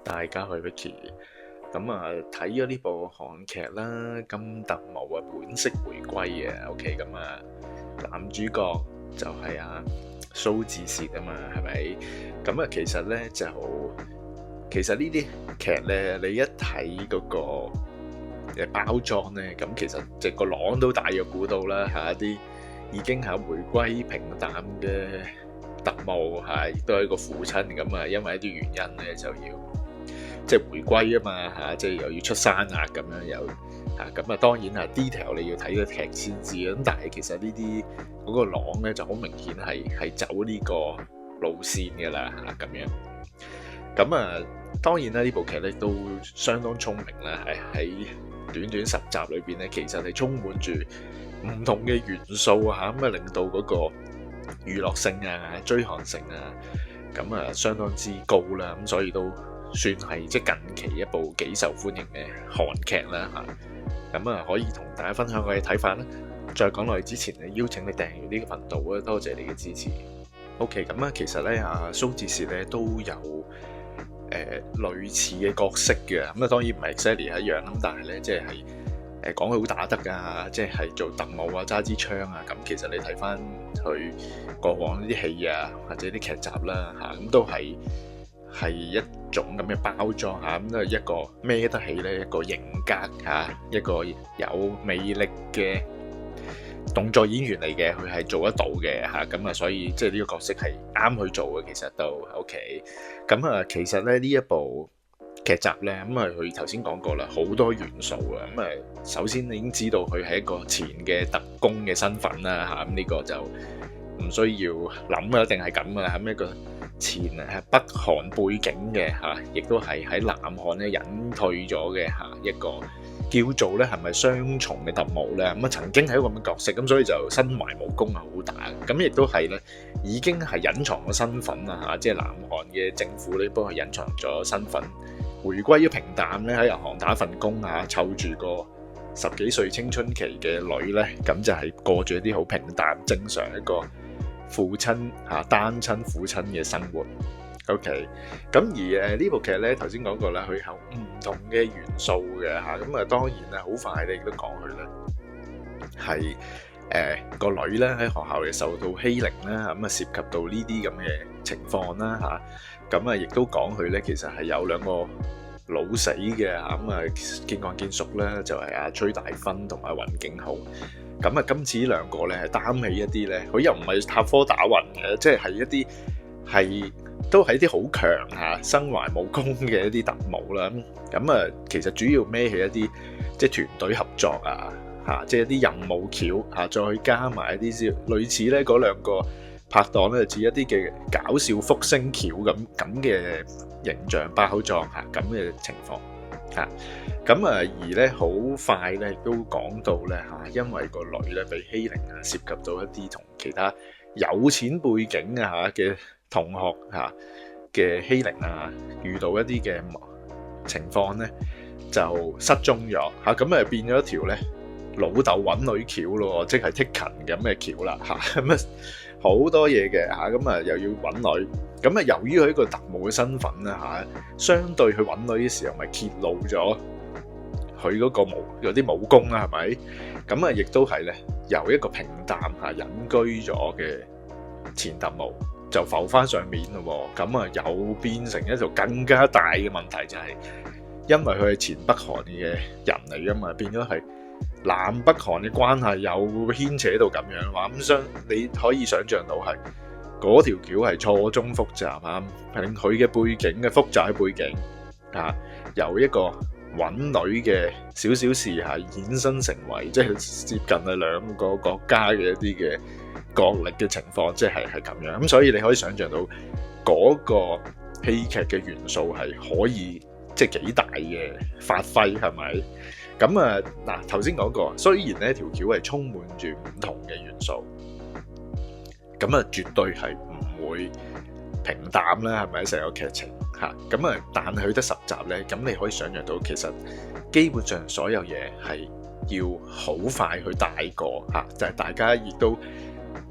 大家好，Vicky。咁啊，睇咗呢部韓劇啦，《金特務》啊，本色回歸啊。OK，咁啊，男主角就係蘇志燮啊嘛，係咪？咁啊，其實呢啲劇咧，你一睇嗰個包裝咧，咁其實即個朗都大約估到啦，係一啲已經係回歸平淡嘅特務，亦都係一個父親咁啊，因為一啲原因咧就要即係回歸啊嘛嚇，即係又要出山啊咁樣又咁啊，當然係 detail 你要睇個劇先知啊。咁但係其實呢啲嗰個朗咧就好明顯係走呢個路線嘅啦嚇咁樣。咁啊，當然啦，呢部劇咧都相當聰明啦，係喺短短10集裏邊咧，其實係充滿住唔同嘅元素啊，咁啊令到嗰個娛樂性啊、追看性啊，咁啊相當之高啦，咁所以都算係即係近期一部幾受歡迎嘅韓劇啦嚇。咁啊可以同大家分享我嘅睇法啦。再講落去之前咧，邀請你訂閱呢個頻道啊，多謝你嘅支持。OK，咁啊其實咧蘇志燮咧都有類似嘅角色嘅，咁啊當然唔係 exactly 一樣咁，但係咧即係講佢好打得㗎，即係做特務啊、揸支槍啊，咁其實你睇翻佢過往呢啲戲啊，或者啲劇集啦咁都係一種咁嘅包裝咁都係一個孭得起咧，一個型格一個有魅力嘅動作演員嚟嘅，佢係做得到嘅咁啊，所以即係呢個角色係啱佢做嘅，其實都 OK。咁啊，其實咧呢一部劇集咧，咁啊佢頭先講過啦，好多元素啊。咁啊，首先你已經知道佢係一個前嘅特工嘅身份啦咁呢個就唔需要諗啊，一定係咁啊。咁一個前係北韓背景嘅亦都係喺南韓咧隱退咗嘅一個叫做咧係咪雙重嘅特務咧？咁啊曾經係一個咁嘅角色，咁所以就身懷武功係好大，咁亦都係咧已經係隱藏咗身份啦即係南韓嘅政府咧幫佢隱藏咗身份，回歸咗平淡咧喺銀行打份工湊住個10幾歲青春期嘅女咧，咁就係過住一啲好平淡正常一個父親單親父親嘅生活。OK， 咁而呢部劇咧頭先講過啦，佢有唔同嘅元素嘅咁啊當然啦，好快你亦都講佢咧係個女咧喺學校嘅受到欺凌啦，咁啊涉及到呢啲咁嘅情況啦咁啊亦都講佢咧其實係有兩個老死嘅咁啊見慣見熟啦，就係崔大勳同埋尹景浩。咁啊今次呢兩個咧係擔起一啲咧，佢又唔係插科打諢嘅，即係一啲係都係啲好強身懷武功嘅一啲特務啦。咁啊其實主要孭起一啲即係團隊合作即係一啲任務橋再加埋一啲類似咧嗰兩個拍檔咧似一啲嘅搞笑福星橋咁嘅形象包裝咁嘅情況咁而咧好快咧亦都講到咧因為個女咧被欺凌涉及到一啲同其他有錢背景嘅同學嘅欺凌遇到一啲嘅情況咧就失蹤咗咁啊變咗一條咧老豆揾女橋咯，即係 Taken 咁嘅橋啦咁啊好多嘢嘅咁啊又要揾女，咁啊由於佢一個特務嘅身份啦相對去揾女嘅時候咪揭露咗佢嗰個有啲武功啦，係咪？咁啊亦都係咧由一個平淡隱居咗嘅前特務就浮翻上面咯，咁啊又變成一條更加大嘅問題，就係因為佢係前北韓嘅人嚟噶嘛，變咗係南北韓嘅關係又牽扯到咁樣話，咁你可以想象到係嗰條橋係錯綜複雜令佢嘅背景嘅複雜嘅背景由一個揾女嘅小事衍生成為即係接近係兩個國家嘅一啲嘅角力嘅情況，即係咁樣。咁所以你可以想象到嗰個戲劇嘅元素係可以即係幾大嘅發揮，係咪？咁啊嗱，頭先講過，雖然呢條橋係充滿住唔同嘅元素，咁啊絕對係唔會平淡啦，係咪成個劇情咁啊？但係佢得10集咧，咁你可以想象到，其實基本上所有嘢係要好快去帶過就係大家亦都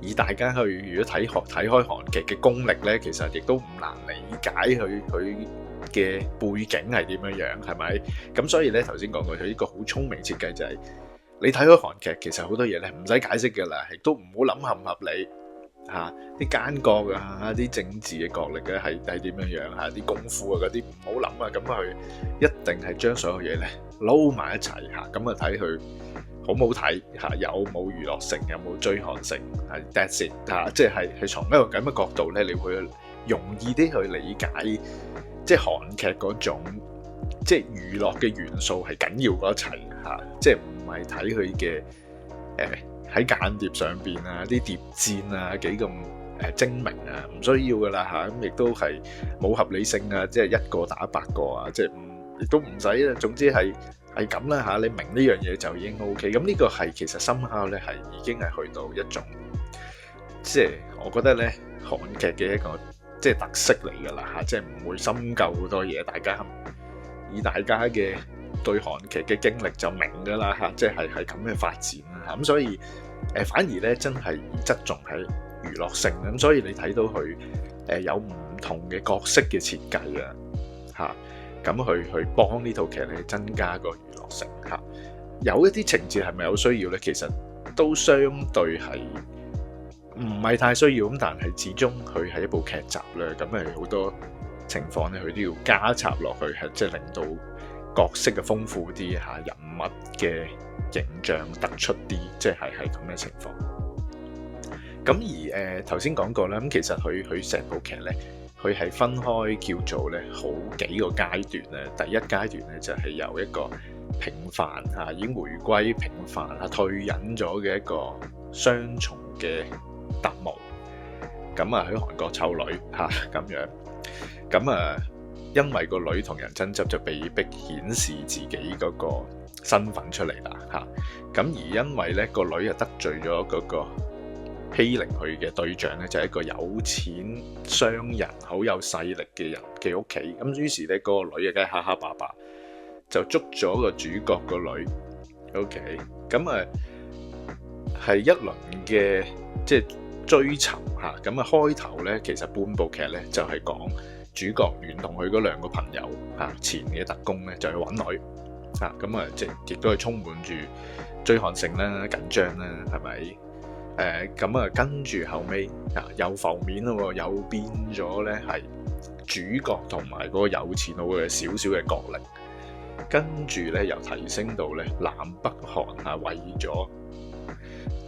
以大家去如果睇開韓劇嘅功力咧，其實亦都唔難理解佢嘅背景係點樣，係咪？咁所以咧頭先講過佢呢個好聰明設計就係、你睇開韓劇，其實好多嘢咧唔使解釋嘅啦，亦都唔好諗合唔合理嚇，啲奸角啊，啲政治嘅角力咧係點樣嚇，啲功夫啊嗰啲唔好諗啊，咁佢一定係將所有嘢咧撈埋一齊嚇，咁啊睇佢好唔好睇嚇，有冇娛樂性，有冇追看性，係 that's it 嚇，即係從一個咁嘅角度咧，你會容易啲去理解，即係韓劇嗰種即係娛樂嘅元素係緊要過一齊嚇，即係唔係睇佢嘅喺間諜上邊啊，啲諜戰啊幾咁精明啊，唔需要噶啦嚇，咁亦都係冇合理性啊，即係一個打8個啊，即係亦都唔使啦。總之係咁啦嚇，你明呢樣嘢就已經 OK。咁呢個係其實somehow咧係已經係去到一種，即係我覺得咧韓劇嘅一個即係特色嚟㗎啦嚇，即係唔會深究好多嘢，大家以大家嘅對韓劇嘅經歷就明㗎啦嚇，即係咁嘅發展啦嚇，咁所以反而咧真係側重喺娛樂性，咁所以你睇到佢有唔同嘅角色嘅設計啊嚇，咁去幫呢套劇咧增加個娛樂性嚇，有一啲情節係咪有需要咧？其實都相對係唔係太需要咁，但係始終佢係一部劇集咧，咁係好多情況咧，佢都要加插落去，係即係令到角色嘅豐富啲嚇，人物嘅形象突出啲，即係咁嘅情況。咁而頭先講過啦，咁其實佢成部劇咧，佢係分開叫做咧好幾個階段咧。第一階段咧就係由一個平凡嚇，已經回歸平凡嚇退隱咗嘅一個雙重嘅特務。咁啊喺韓國湊女嚇咁樣，咁啊因為個女同人爭執就被逼顯示自己嗰個身份出嚟啦嚇。咁而因為咧個女又得罪咗嗰個欺凌佢嘅對象咧，就係一個有錢商人，好有勢力嘅人嘅屋企。咁於是咧，嗰個女啊，梗係蝦蝦霸霸，就捉咗個主角個女。OK，咁啊係一輪嘅即係追尋嚇。咁啊開頭咧，其實半部劇咧就係講主角聯同佢嗰兩個朋友嚇前嘅特工咧，就去揾女嚇。咁啊即係亦都係充滿住追看性啦、緊張啦，係咪？咁啊，跟住後尾又浮面咯，又變咗咧係主角同埋嗰個有錢佬嘅少少嘅角力，跟住咧又提升到咧南北韓為咗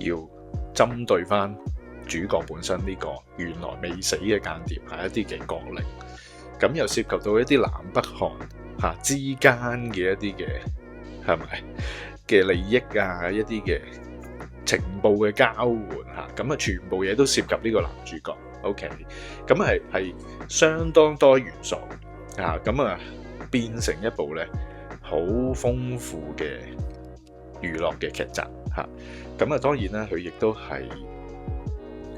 要針對翻主角本身呢個原來未死嘅間諜係一啲嘅角力，咁又涉及到一啲南北韓之間嘅一啲嘅係咪嘅利益啊，一啲嘅情報嘅交換嚇，咁啊全部嘢都涉及呢個男主角 ，OK， 咁係相當多元素嚇，咁啊變成一部咧好豐富嘅娛樂嘅劇集嚇，咁啊當然啦，佢亦都係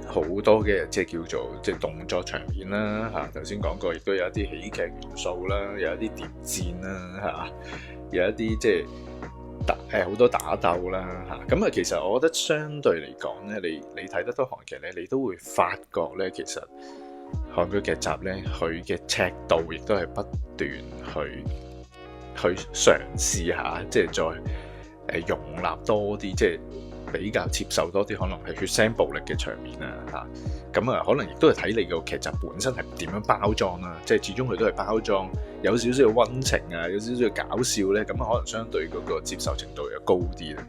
好多嘅即係叫做即係動作場面啦嚇，頭先講過，亦都有一啲喜劇元素啦，有一啲諜戰啦嚇，有一啲即係。好多打鬥啦嚇，咁啊其實我覺得相對嚟講咧，你睇得多韓劇咧，你都會發覺咧，其實韓國劇集咧，佢嘅尺度亦都係不斷去嘗試下，即係再容納多啲，即係比較接受多啲可能係血腥暴力嘅場面啊嚇，咁啊可能亦都係睇你個劇集本身係點樣包裝啦，即係始終佢都係包裝有少少嘅溫情啊，有少少嘅搞笑咧，咁可能相對嗰個接受程度又高啲啦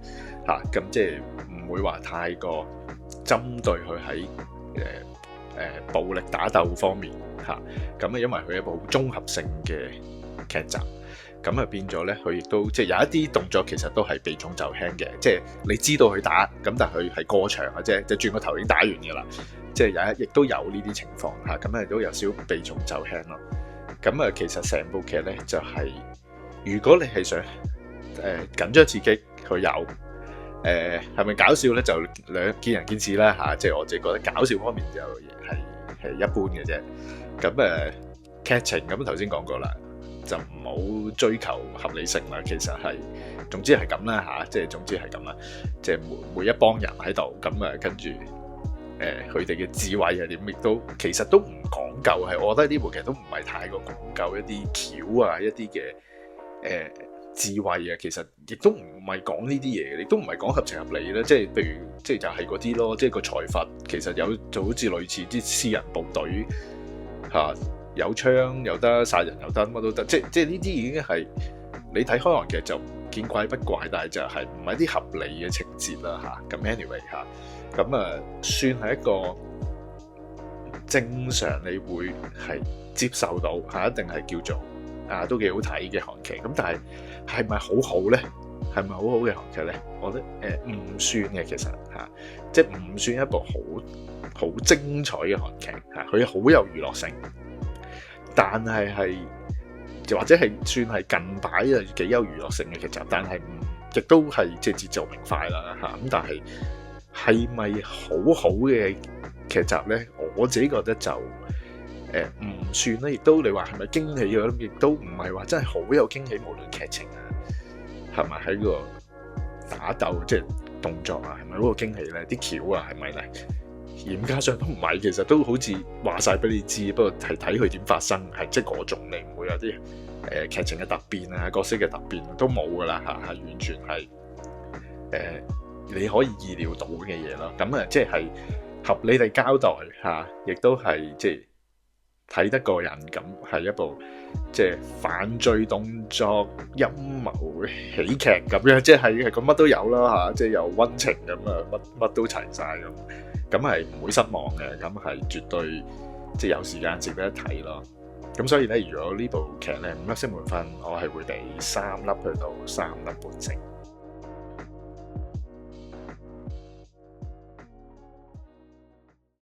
嚇，咁即係唔會話太過針對佢喺暴力打鬥方面嚇，咁啊因為佢係一部好綜合性嘅劇集。咁啊變咗咧，佢亦都即係有一啲動作其實都係避重就輕嘅，即係你知道佢打，咁但係佢係過場嘅啫，就轉個頭已經打完嘅啦。即係亦都有呢啲情況嚇，咁啊都有少避重就輕咯。咁啊其實成部劇咧就係，如果你係想緊張刺激，佢有係咪搞笑咧就見仁見智啦嚇，即係我自己覺得搞笑方面就係一般嘅啫。咁劇情咁頭先講過啦。就唔好追求合理性啦，其實係總之係咁啦嚇，即係總之係咁啦，即係每一幫人喺度咁啊，跟住佢哋嘅智慧係點，亦都其實都唔講究，係我覺得呢部劇都唔係太過講究一啲橋啊，一啲嘅智慧啊，其實亦都唔係講呢啲嘢，亦都唔係講合情合理啦。即係譬如，即係就係嗰啲咯，即係個財閥其實有就好似類似啲私人部隊嚇，有槍又得，殺人又得，乜都得。即係呢啲已經係你睇開韓劇就見怪不怪，但係就係唔係啲合理嘅情節啦嚇。咁 anyway 嚇，咁算係一個正常你會係接受到嚇，一定係叫做都幾好睇嘅韓劇。咁但係咪好好咧？係咪好好嘅韓劇咧？我覺得唔算嘅，其實嚇，即係唔算一部好精彩嘅韓劇嚇。佢好有娛樂性，但係或者係算係近排啊幾有娛樂性嘅劇集，但係亦都係即係節奏明快啦嚇。咁但係咪好好嘅劇集咧？我自己覺得就唔算啦。亦都你話係咪驚喜嘅？亦都唔係話真係好有驚喜，無論劇情啊，係咪喺個打鬥即係動作啊，係咪嗰個驚喜咧？啲橋啊，係咪咧？嚴格上都唔係，其實都好似話晒俾你知，不過係睇佢點發生，係即係嗰種，你唔會有啲劇情嘅突變啊，角色嘅突變都冇噶啦嚇，係完全係你可以意料到嘅嘢咯。咁即係合理地交代嚇，亦都係即係睇得過癮咁，係一部即係犯罪動作陰謀喜劇咁樣，即係咁乜都有啦嚇，即係又溫情咁啊，乜都齊晒咁係唔會失望嘅，咁係絕對即係有時間值得一睇咯。咁所以咧，如果呢部劇咧5粒星滿分，我係會俾3粒去到3粒半星。